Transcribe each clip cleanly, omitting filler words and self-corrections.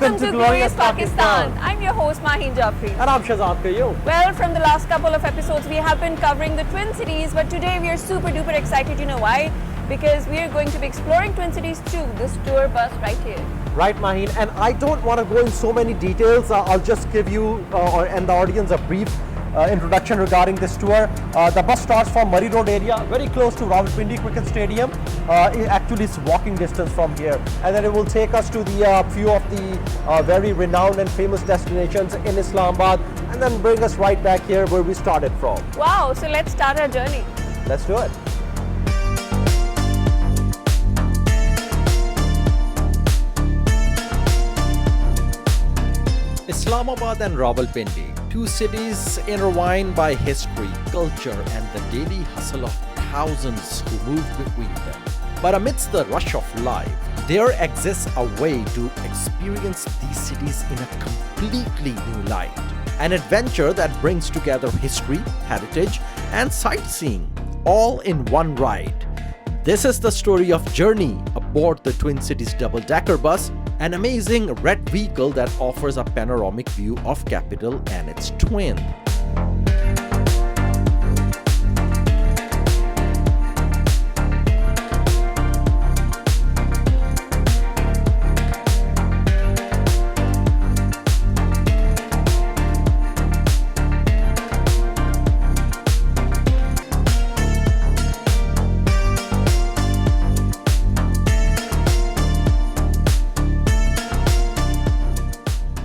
Welcome to Glorious Pakistan. I'm your host Mahin Jafri. And I'm Shahzad Qayyum. Well, from the last couple of episodes, we have been covering the Twin Cities, but today we are super duper excited. You know why? Because we are going to be exploring Twin Cities through this tour bus right here. Right, Mahin. And I don't want to go in so many details. I'll just give you and the audience a brief introduction regarding this tour. The bus starts from Murray Road area, very close to Rawalpindi Cricket Stadium. Actually, it's walking distance from here. And then it will take us to the few of the very renowned and famous destinations in Islamabad, and then bring us right back here where we started from. Wow, so let's start our journey. Let's do it. Islamabad and Rawalpindi, two cities intertwined by history, culture, and the daily hustle of thousands who move between them. But amidst the rush of life, there exists a way to experience these cities in a completely new light. An adventure that brings together history, heritage, and sightseeing, all in one ride. This is the story of Journey aboard the Twin Cities double-decker bus, an amazing red vehicle that offers a panoramic view of capital and its twin.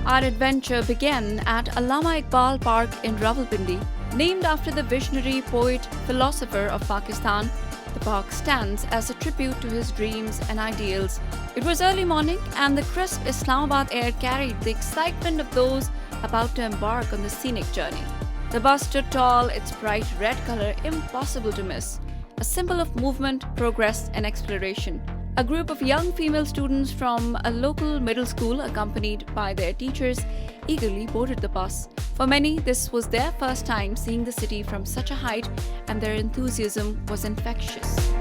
Our adventure began at Allama Iqbal Park in Rawalpindi. Named after the visionary poet, philosopher of Pakistan, the park stands as a tribute to his dreams and ideals. It was early morning and the crisp Islamabad air carried the excitement of those about to embark on the scenic journey. The bus stood tall, its bright red color impossible to miss, a symbol of movement, progress and exploration. A group of young female students from a local middle school, accompanied by their teachers, eagerly boarded the bus. For many, this was their first time seeing the city from such a height, and their enthusiasm was infectious.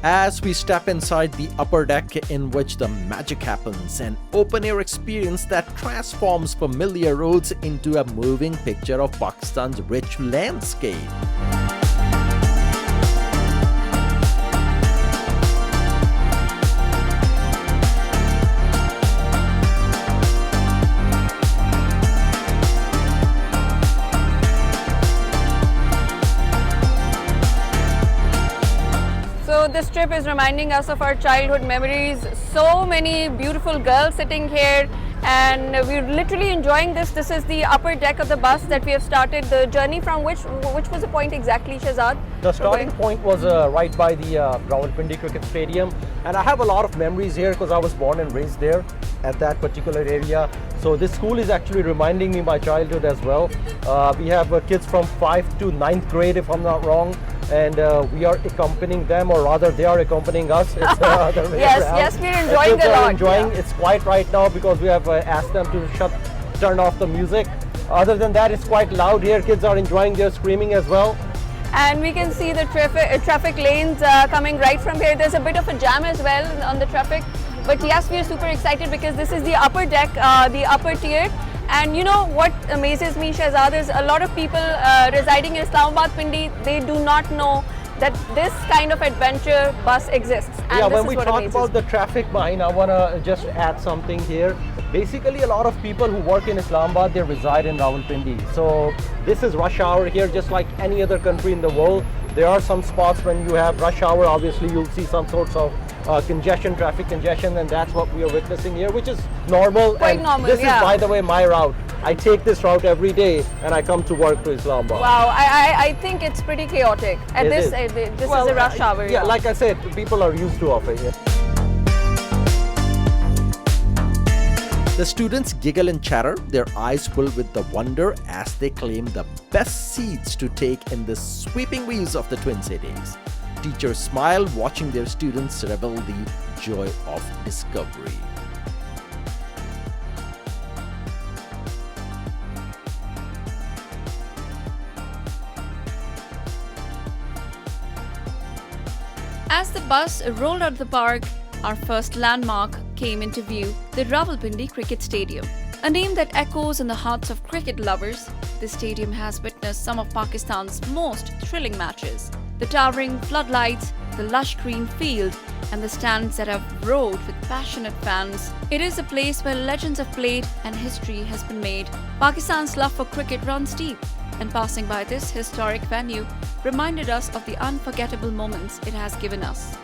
As we step inside the upper deck in which the magic happens, an open-air experience that transforms familiar roads into a moving picture of Pakistan's rich landscape. So this trip is reminding us of our childhood memories. So many beautiful girls sitting here, and we're literally enjoying this. This is the upper deck of the bus that we have started the journey from. Which was the point exactly, Shahzad? The starting point was right by the Rawalpindi Cricket Stadium, and I have a lot of memories here because I was born and raised there at that particular area. So this school is actually reminding me my childhood as well. We have kids from 5th to 9th grade, if I'm not wrong. And we are accompanying them, or rather they are accompanying us. It's, yes, we're enjoying kids a are lot. Enjoying. Yeah. It's quiet right now because we have asked them to turn off the music. Other than that, it's quite loud here. Kids are enjoying their screaming as well. And we can see the traffic lanes coming right from here. There's a bit of a jam as well on the traffic. But yes, we are super excited because this is the upper deck, the upper tier. And you know what amazes me, Shahzad, is a lot of people residing in Islamabad, Pindi, they do not know that this kind of adventure bus exists. And yeah, this when is we what talk amazes about the traffic, Mahin, I want to just add something here. Basically, a lot of people who work in Islamabad, they reside in Rawalpindi. So this is rush hour here, just like any other country in the world. There are some spots when you have rush hour, obviously you'll see some sorts of congestion, traffic congestion, and that's what we are witnessing here, which is normal. Quite normal, this yeah. is, by the way, my route. I take this route every day and I come to work to Islamabad. Wow, I think it's pretty chaotic. At this is a rush hour. Yeah, like I said, people are used to it. Yeah. The students giggle and chatter, their eyes full with the wonder as they claim the best seats to take in the sweeping views of the Twin Cities. Teachers smile watching their students revel the joy of discovery. As the bus rolled out of the park, our first landmark came into view, the Rawalpindi Cricket Stadium. A name that echoes in the hearts of cricket lovers, this stadium has witnessed some of Pakistan's most thrilling matches. The towering floodlights, the lush green field, and the stands that have roared with passionate fans. It is a place where legends have played and history has been made. Pakistan's love for cricket runs deep, and passing by this historic venue reminded us of the unforgettable moments it has given us.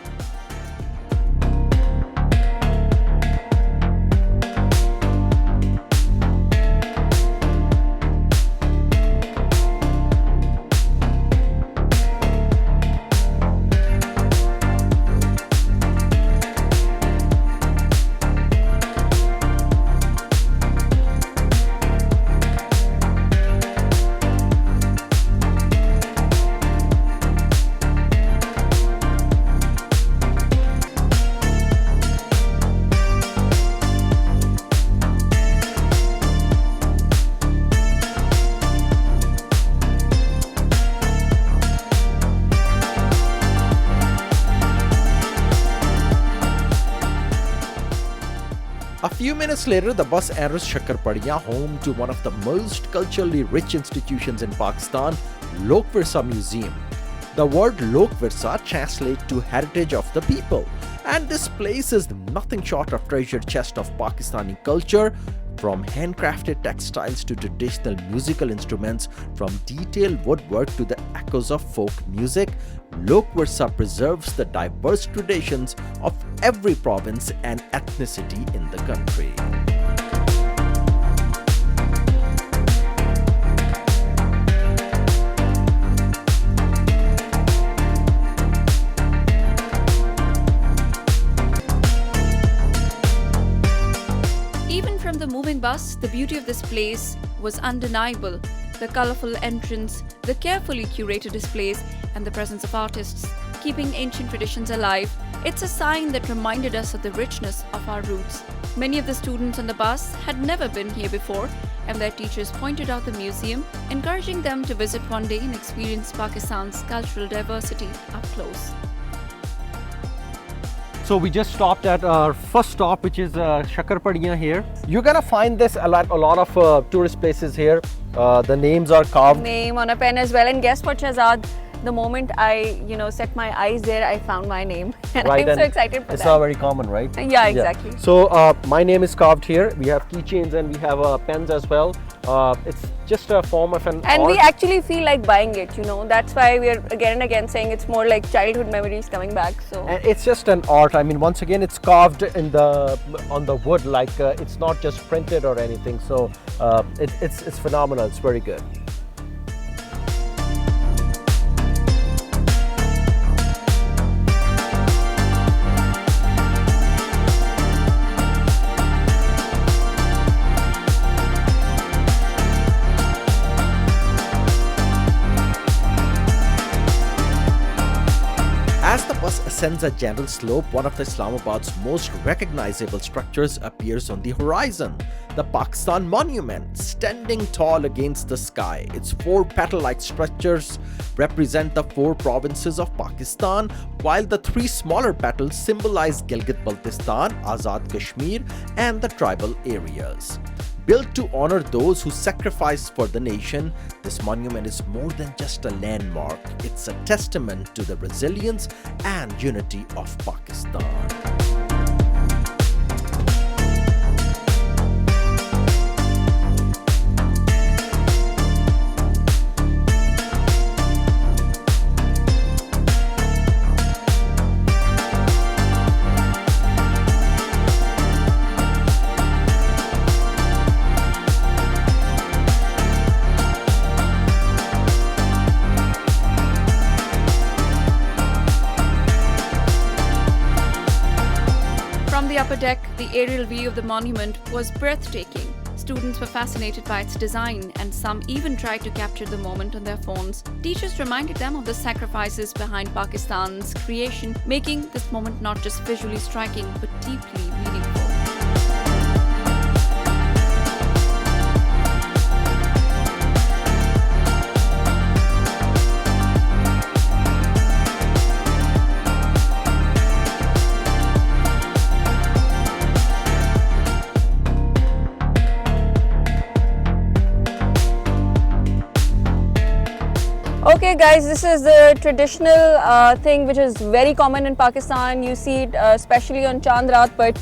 A few minutes later, the bus enters Shakarpadiya, home to one of the most culturally rich institutions in Pakistan, Lok Virsa Museum. The word Lok Virsa translates to heritage of the people, and this place is nothing short of treasure chest of Pakistani culture, from handcrafted textiles to traditional musical instruments, from detailed woodwork to the echoes of folk music. Lok Virsa preserves the diverse traditions of every province and ethnicity in the country. Even from the moving bus, the beauty of this place was undeniable. The colorful entrance, the carefully curated displays, and the presence of artists keeping ancient traditions alive. It's a sign that reminded us of the richness of our roots. Many of the students on the bus had never been here before, and their teachers pointed out the museum, encouraging them to visit one day and experience Pakistan's cultural diversity up close. So we just stopped at our first stop, which is Shakarpadiya here. You're gonna find this a lot of tourist places here. The names are carved. Name on a pen as well, and guess what, Shahzad? The moment I, set my eyes there, I found my name, and Right, I'm so and excited for It's that. not very common, right? Yeah, exactly. So my name is carved here. We have keychains and we have pens as well. It's just a form of an And art. we actually feel like buying it, That's why we're again and again saying it's more like childhood memories coming back. So And it's just an art. I mean, once again, it's carved on the wood. Like it's not just printed or anything. So it's phenomenal. It's very good. As the bus ascends a gentle slope, one of Islamabad's most recognizable structures appears on the horizon. The Pakistan Monument, standing tall against the sky. Its four petal-like structures represent the four provinces of Pakistan, while the three smaller petals symbolize Gilgit-Baltistan, Azad Kashmir, and the tribal areas. Built to honor those who sacrificed for the nation, this monument is more than just a landmark. It's a testament to the resilience and unity of Pakistan. From the upper deck, the aerial view of the monument was breathtaking. Students were fascinated by its design, and some even tried to capture the moment on their phones. Teachers reminded them of the sacrifices behind Pakistan's creation, making this moment not just visually striking but deeply meaningful. guys, this is the traditional thing which is very common in Pakistan. You see it especially on Chand Raat, but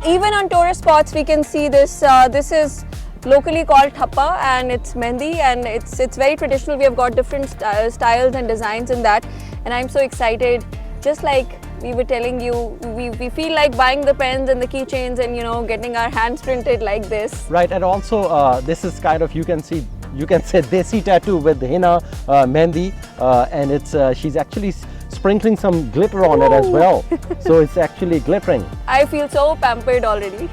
even on tourist spots we can see this. This is locally called thappa, and it's mehndi, and it's very traditional. We have got different styles and designs in that, and I'm so excited. Just like we were telling you, we feel like buying the pens and the keychains and, you know, getting our hands printed like this. Right, and also this is kind of, you can say desi tattoo with henna, mehndi, and it's she's actually sprinkling some glitter on it as well. So it's actually glittering. I feel so pampered already.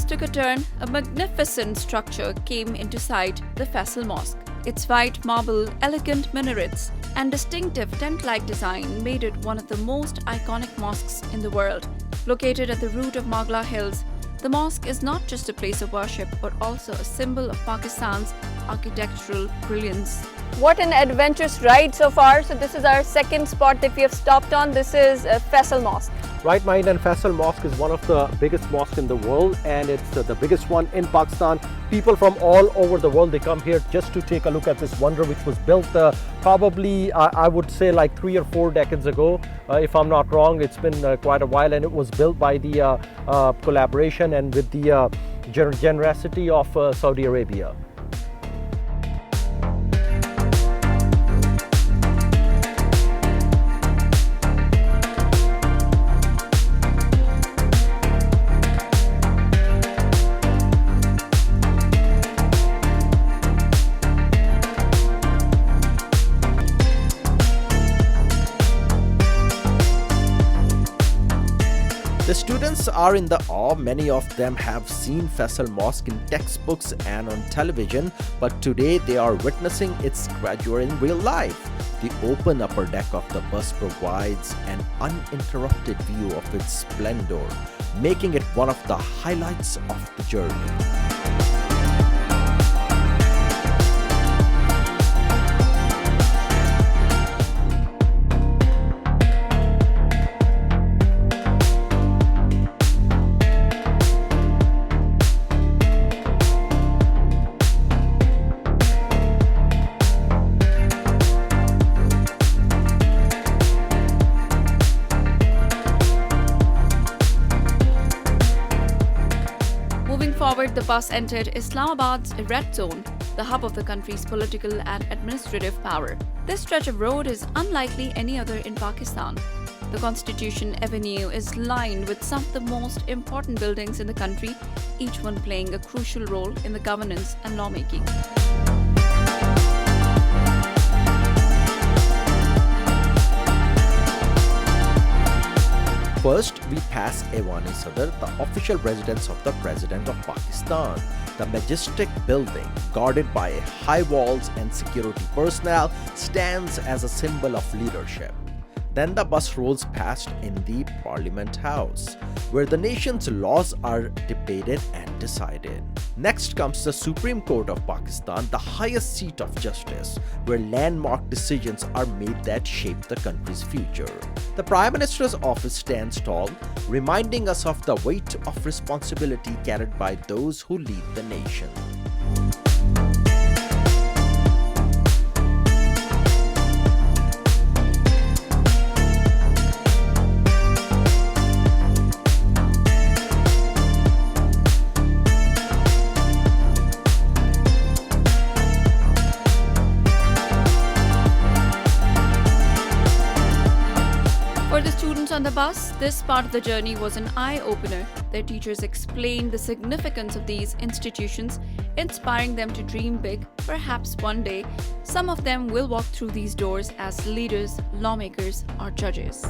Took a turn, a magnificent structure came into sight, the Faisal Mosque. Its white marble, elegant minarets, and distinctive tent-like design made it one of the most iconic mosques in the world. Located at the root of Margala Hills, the mosque is not just a place of worship but also a symbol of Pakistan's architectural brilliance. What an adventurous ride so far. So this is our second spot that we have stopped on. This is Faisal Mosque. Right, Mind, and Faisal Mosque is one of the biggest mosques in the world, and it's the biggest one in Pakistan. People from all over the world, they come here just to take a look at this wonder, which was built probably, I would say, like 3 or 4 decades ago, if I'm not wrong. It's been quite a while, and it was built by the collaboration and with the generosity of Saudi Arabia. The students are in the awe. Many of them have seen Faisal Mosque in textbooks and on television, but today they are witnessing its grandeur in real life. The open upper deck of the bus provides an uninterrupted view of its splendor, making it one of the highlights of the journey. Forward, the bus entered Islamabad's red zone, the hub of the country's political and administrative power. This stretch of road is unlikely any other in Pakistan. The Constitution Avenue is lined with some of the most important buildings in the country, each one playing a crucial role in the governance and lawmaking. First, we pass Aiwan-e-Sadr, the official residence of the President of Pakistan. The majestic building, guarded by high walls and security personnel, stands as a symbol of leadership. Then the bus rolls past in the Parliament House, where the nation's laws are debated and decided. Next comes the Supreme Court of Pakistan, the highest seat of justice, where landmark decisions are made that shape the country's future. The Prime Minister's office stands tall, reminding us of the weight of responsibility carried by those who lead the nation. On the bus, this part of the journey was an eye-opener. Their teachers explained the significance of these institutions, inspiring them to dream big. Perhaps one day, some of them will walk through these doors as leaders, lawmakers, or judges.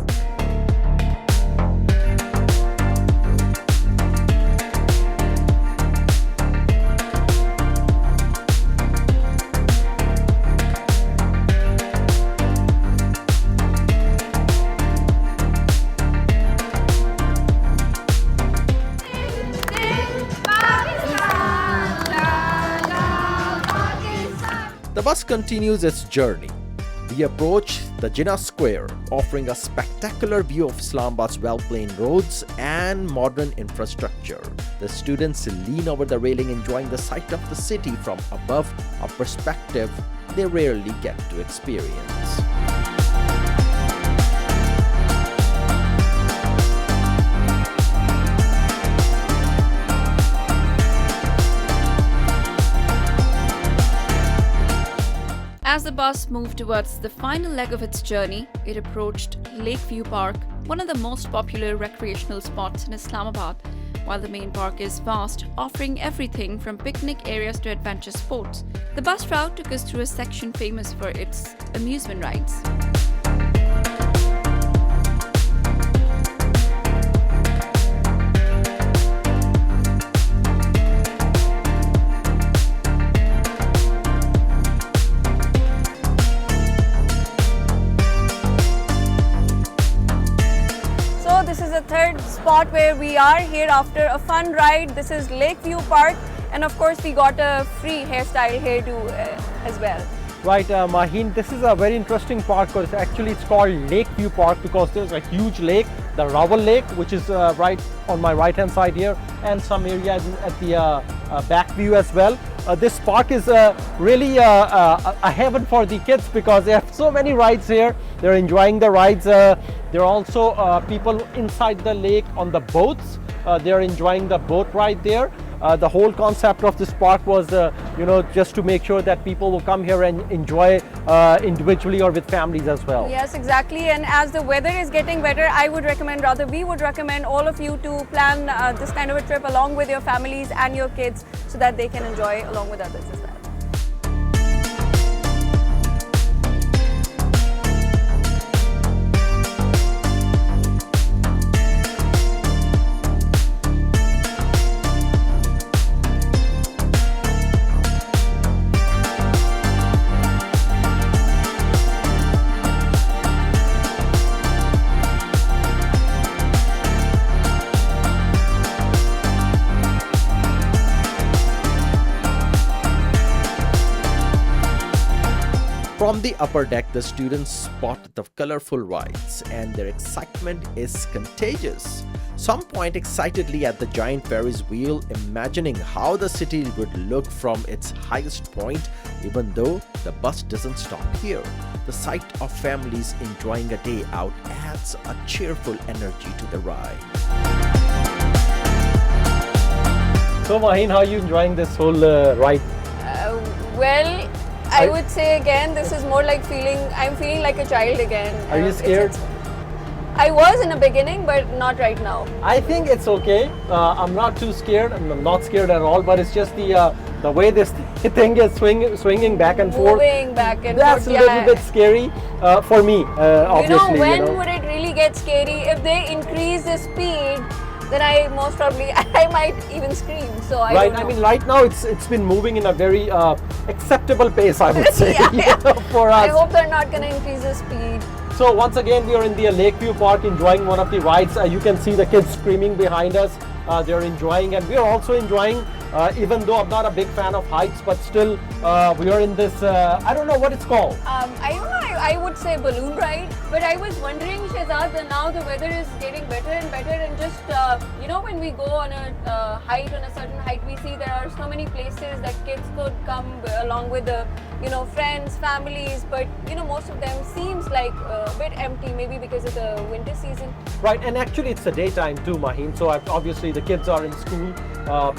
The bus continues its journey. We approach the Jinnah Square, offering a spectacular view of Islamabad's well-planed roads and modern infrastructure. The students lean over the railing, enjoying the sight of the city from above, a perspective they rarely get to experience. As the bus moved towards the final leg of its journey, it approached Lakeview Park, one of the most popular recreational spots in Islamabad. While the main park is vast, offering everything from picnic areas to adventure sports, the bus route took us through a section famous for its amusement rides. This is the third spot where we are here after a fun ride. This is Lakeview Park, and of course we got a free hairstyle hairdo as well. Right, Maheen, this is a very interesting park because actually it's called Lakeview Park because there's a huge lake, the Rawal Lake, which is right on my right hand side here, and some area at the back view as well. This park is really a heaven for the kids because they have so many rides here. They're enjoying the rides. There are also people inside the lake on the boats. They're enjoying the boat ride there. The whole concept of this park was, just to make sure that people will come here and enjoy individually or with families as well. Yes, exactly. And as the weather is getting better, we would recommend all of you to plan this kind of a trip along with your families and your kids so that they can enjoy along with others as well. From the upper deck, the students spot the colorful rides, and their excitement is contagious. Some point excitedly at the giant Ferris wheel, imagining how the city would look from its highest point, even though the bus doesn't stop here. The sight of families enjoying a day out adds a cheerful energy to the ride. So Maheen, how are you enjoying this whole ride? Well, I would say again, this is more like I'm feeling like a child again. Are you scared? I was in the beginning, but not right now. I think it's okay. I'm not too scared. I'm not scared at all, but it's just the way this thing is swinging back and forth. Moving back and That's forth. a little bit scary for me, obviously. When would it really get scary? If they increase the speed, then I might even scream. So I don't know. I mean, right now it's been moving in a very acceptable pace, I would say, Yeah. for us. I hope they're not going to increase the speed. So once again, we are in the Lakeview Park enjoying one of the rides. You can see the kids screaming behind us. They're enjoying, and we are also enjoying. Even though I'm not a big fan of heights, but still we are in this, I don't know what it's called. I don't know, I would say balloon ride, but I was wondering, Shehzad, that now the weather is getting better and better, and just, when we go on a height, on a certain height, we see there are so many places that kids could come along with the, friends, families, but, most of them seems like a bit empty, maybe because of the winter season. Right, and actually it's the daytime too, Maheen, so obviously the kids are in school.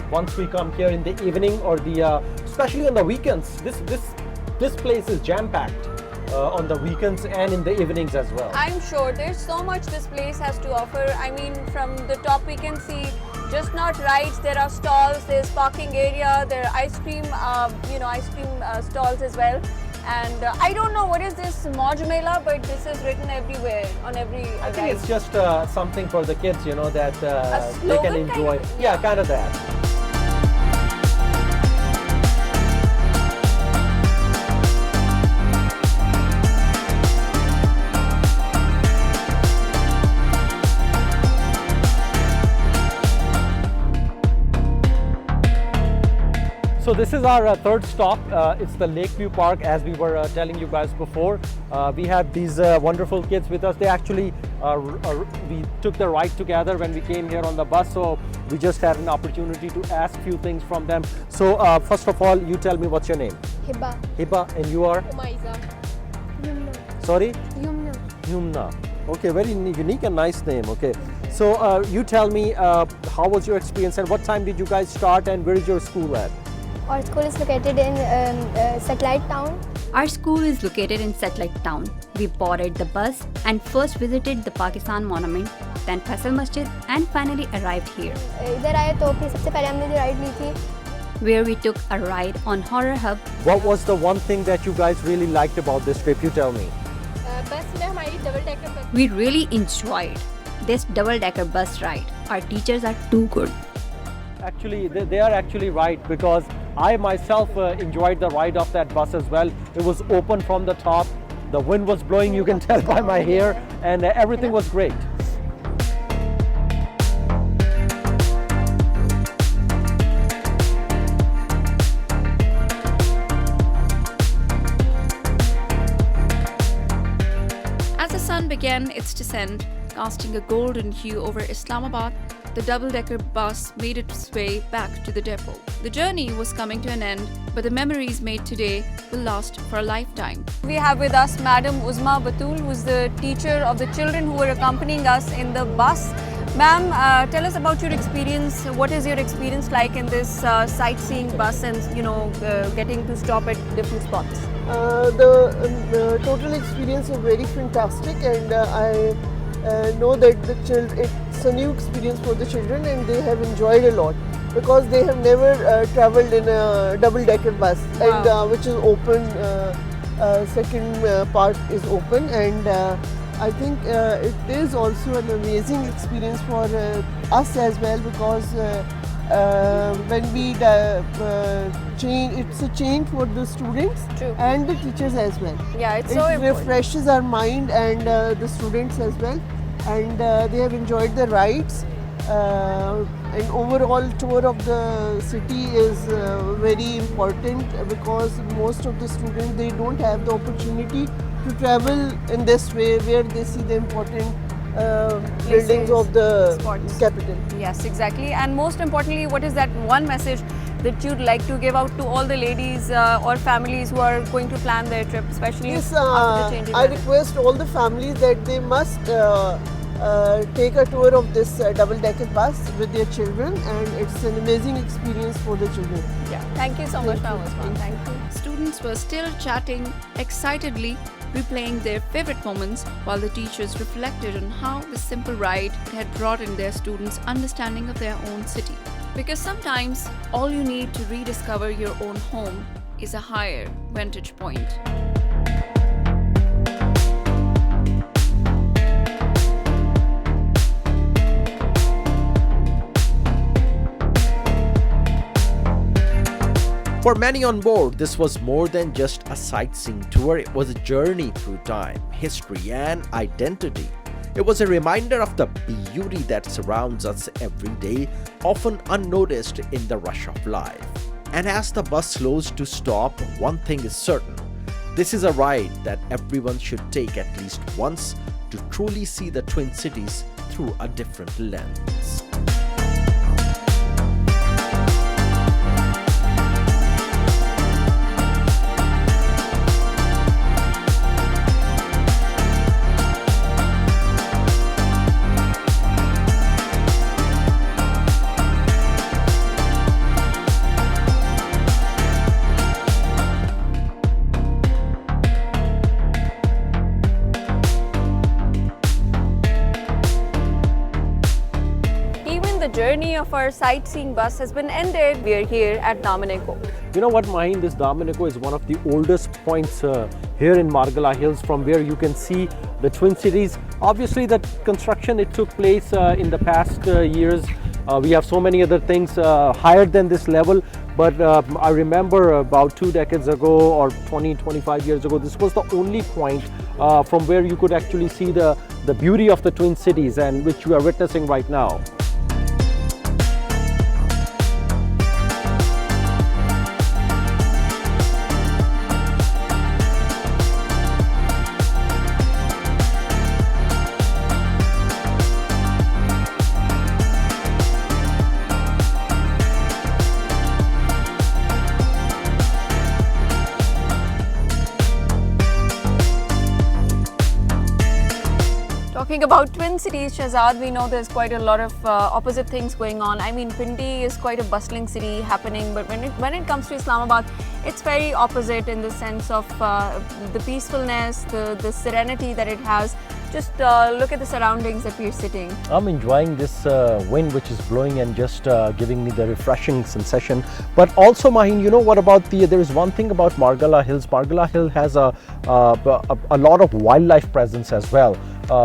Once we come here in the evening or especially on the weekends, this place is jam-packed on the weekends and in the evenings as well. I'm sure there's so much this place has to offer. I mean, from the top we can see just not rides, there are stalls, there's parking area, there are ice cream stalls as well. And I don't know what is this Mauj Mela, but this is written everywhere on every I think ride. it's just something for the kids, that they slogan can kind enjoy. of? Yeah, kind of that. So this is our third stop. It's the Lakeview Park, as we were telling you guys before. We have these wonderful kids with us. They actually, we took the ride together when we came here on the bus, so we just had an opportunity to ask few things from them. So first of all, you tell me what's your name? Hiba. Hiba, and you are? Umaiza. Yumna. Sorry? Yumna. Yumna. Okay, very unique and nice name. Okay, so you tell me how was your experience and what time did you guys start and where is your school at? Our school is located in Satellite Town. Our school is located in Satellite Town. We boarded the bus and first visited the Pakistan Monument, then Faisal Mosque and finally arrived here, इधर आए तो फिर सबसे पहले हमने जो ride ली थी where we took a ride on Horror Hub. What was the one thing that you guys really liked about this trip? You tell me. बस में हमारी double decker bus We really enjoyed this double-decker bus ride. Our teachers are too good. Actually, they are actually right, because I myself enjoyed the ride of that bus as well. It was open from the top. The wind was blowing, you can tell by my hair, and everything was great. As the sun began its descent, casting a golden hue over Islamabad, the double-decker bus made its way back to the depot. The journey was coming to an end, but the memories made today will last for a lifetime. We have with us Madam Uzma Batul, who is the teacher of the children who were accompanying us in the bus. Ma'am, tell us about your experience. What is your experience like in this sightseeing bus and, getting to stop at different spots? The total experience is very fantastic, and I know that it's a new experience for the children and they have enjoyed a lot, because they have never travelled in a double-decker bus. Wow. And which is open, second part is open, and I think it is also an amazing experience for us as well, because when we change, it's a change for the students True. and the teachers as well. Yeah, it's It so important. refreshes our mind and the students as well, and they have enjoyed the rides. And overall tour of the city is very important, because most of the students, they don't have the opportunity to travel in this way, where they see the important buildings of the spots. capital. Yes, exactly. And most importantly, what is that one message that you'd like to give out to all the ladies or families who are going to plan their trip, especially Yes, after the changing I weather? request all the families that they must take a tour of this double-decker bus with their children, and it's an amazing experience for the children. Yeah. Thank you so much, Ma'am Usman. Thank you. Students were still chatting excitedly, replaying their favorite moments, while the teachers reflected on how the simple ride had broadened their students' understanding of their own city. Because sometimes all you need to rediscover your own home is a higher vantage point. For many on board, this was more than just a sightseeing tour. It was a journey through time, history, and identity. It was a reminder of the beauty that surrounds us every day, often unnoticed in the rush of life. And as the bus slows to stop, one thing is certain. This is a ride that everyone should take at least once to truly see the Twin Cities through a different lens. The journey of our sightseeing bus has been ended. We are here at Dominico. You know what, Mahin, this Dominico is one of the oldest points here in Margala Hills, from where you can see the Twin Cities. Obviously, the construction, it took place in the past years. We have so many other things higher than this level, but I remember about 2 decades ago or 20-25 years ago, this was the only point from where you could actually see the beauty of the Twin Cities, and which we are witnessing right now. talking about twin cities, Shahzad, we know there's quite a lot of opposite things going on. I mean, Pindi is quite a bustling city happening, but when it comes to Islamabad, it's very opposite in the sense of the peacefulness, the serenity that it has. Just look at the surroundings that we're sitting. I'm enjoying this wind which is blowing and just giving me the refreshing sensation. But also, Maheen, you know what about there is one thing about Margala Hills. Margala Hill has a lot of wildlife presence as well.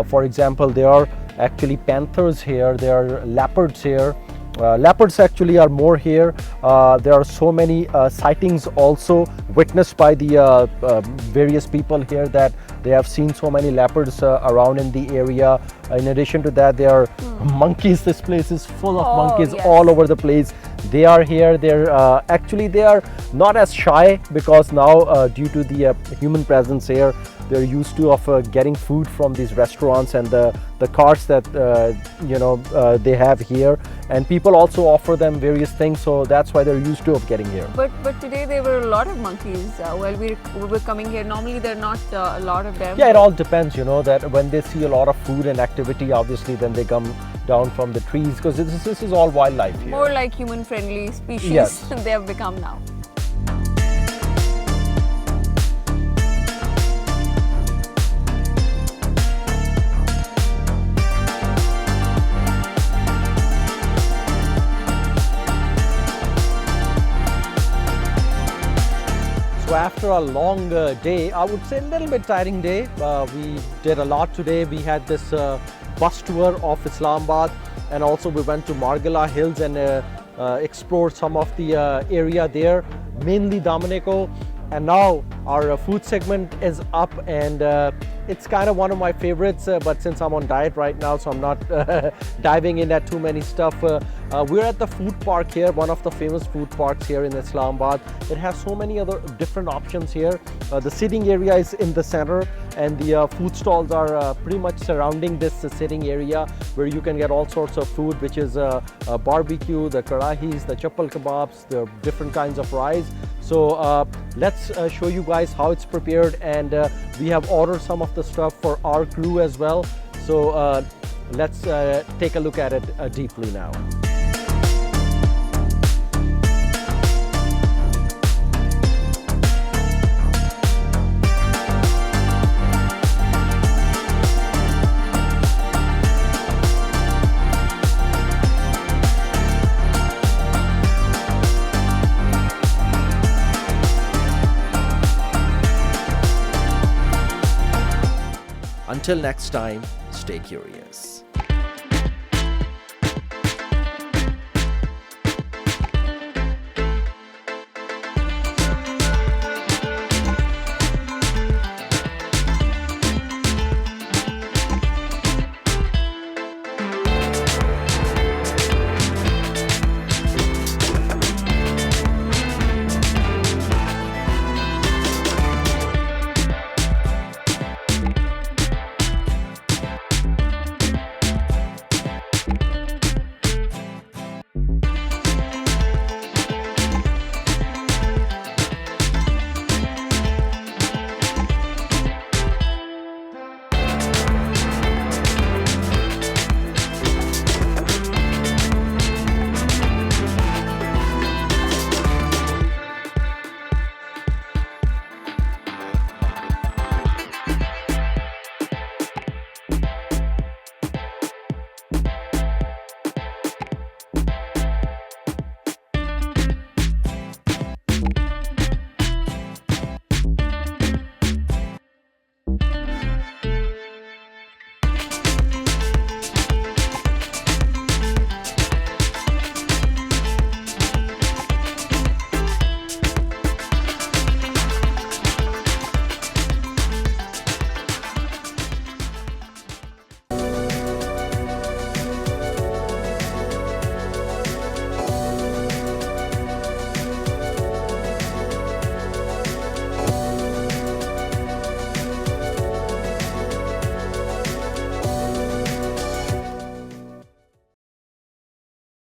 For example, there are actually panthers here, there are leopards here. Leopards actually are more here. There are so many sightings also witnessed by the various people here that they have seen so many leopards around in the area. In addition to that, there are monkeys. This place is full of monkeys all over the place. They are here. They're actually they are not as shy because now due to the human presence here, they're used to getting food from these restaurants and the carts that they have here, and people also offer them various things, so that's why they're used to of getting here. But today there were a lot of monkeys while we were coming here. Normally there are not a lot of them. Yeah, it all depends, that when they see a lot of food and activity, obviously then they come down from the trees, because this is all wildlife here. More like human friendly species. Yes. They have become now. So after a long day, I would say a little bit tiring day, we did a lot today. We had this bus tour of Islamabad, and also we went to Margala Hills and explored some of the area there, mainly Domenico. And now our food segment is up, and it's kind of one of my favorites, but since I'm on diet right now, so I'm not diving in at too many stuff. We're at the food park here, one of the famous food parks here in Islamabad. It has so many other different options here. The sitting area is in the center, and the food stalls are pretty much surrounding this sitting area, where you can get all sorts of food, which is barbecue, the karahis, the chappal kebabs, the different kinds of rice. So let's show you guys how it's prepared, and we have ordered some of the stuff for our crew as well. So let's take a look at it deeply now. Until next time, stay curious.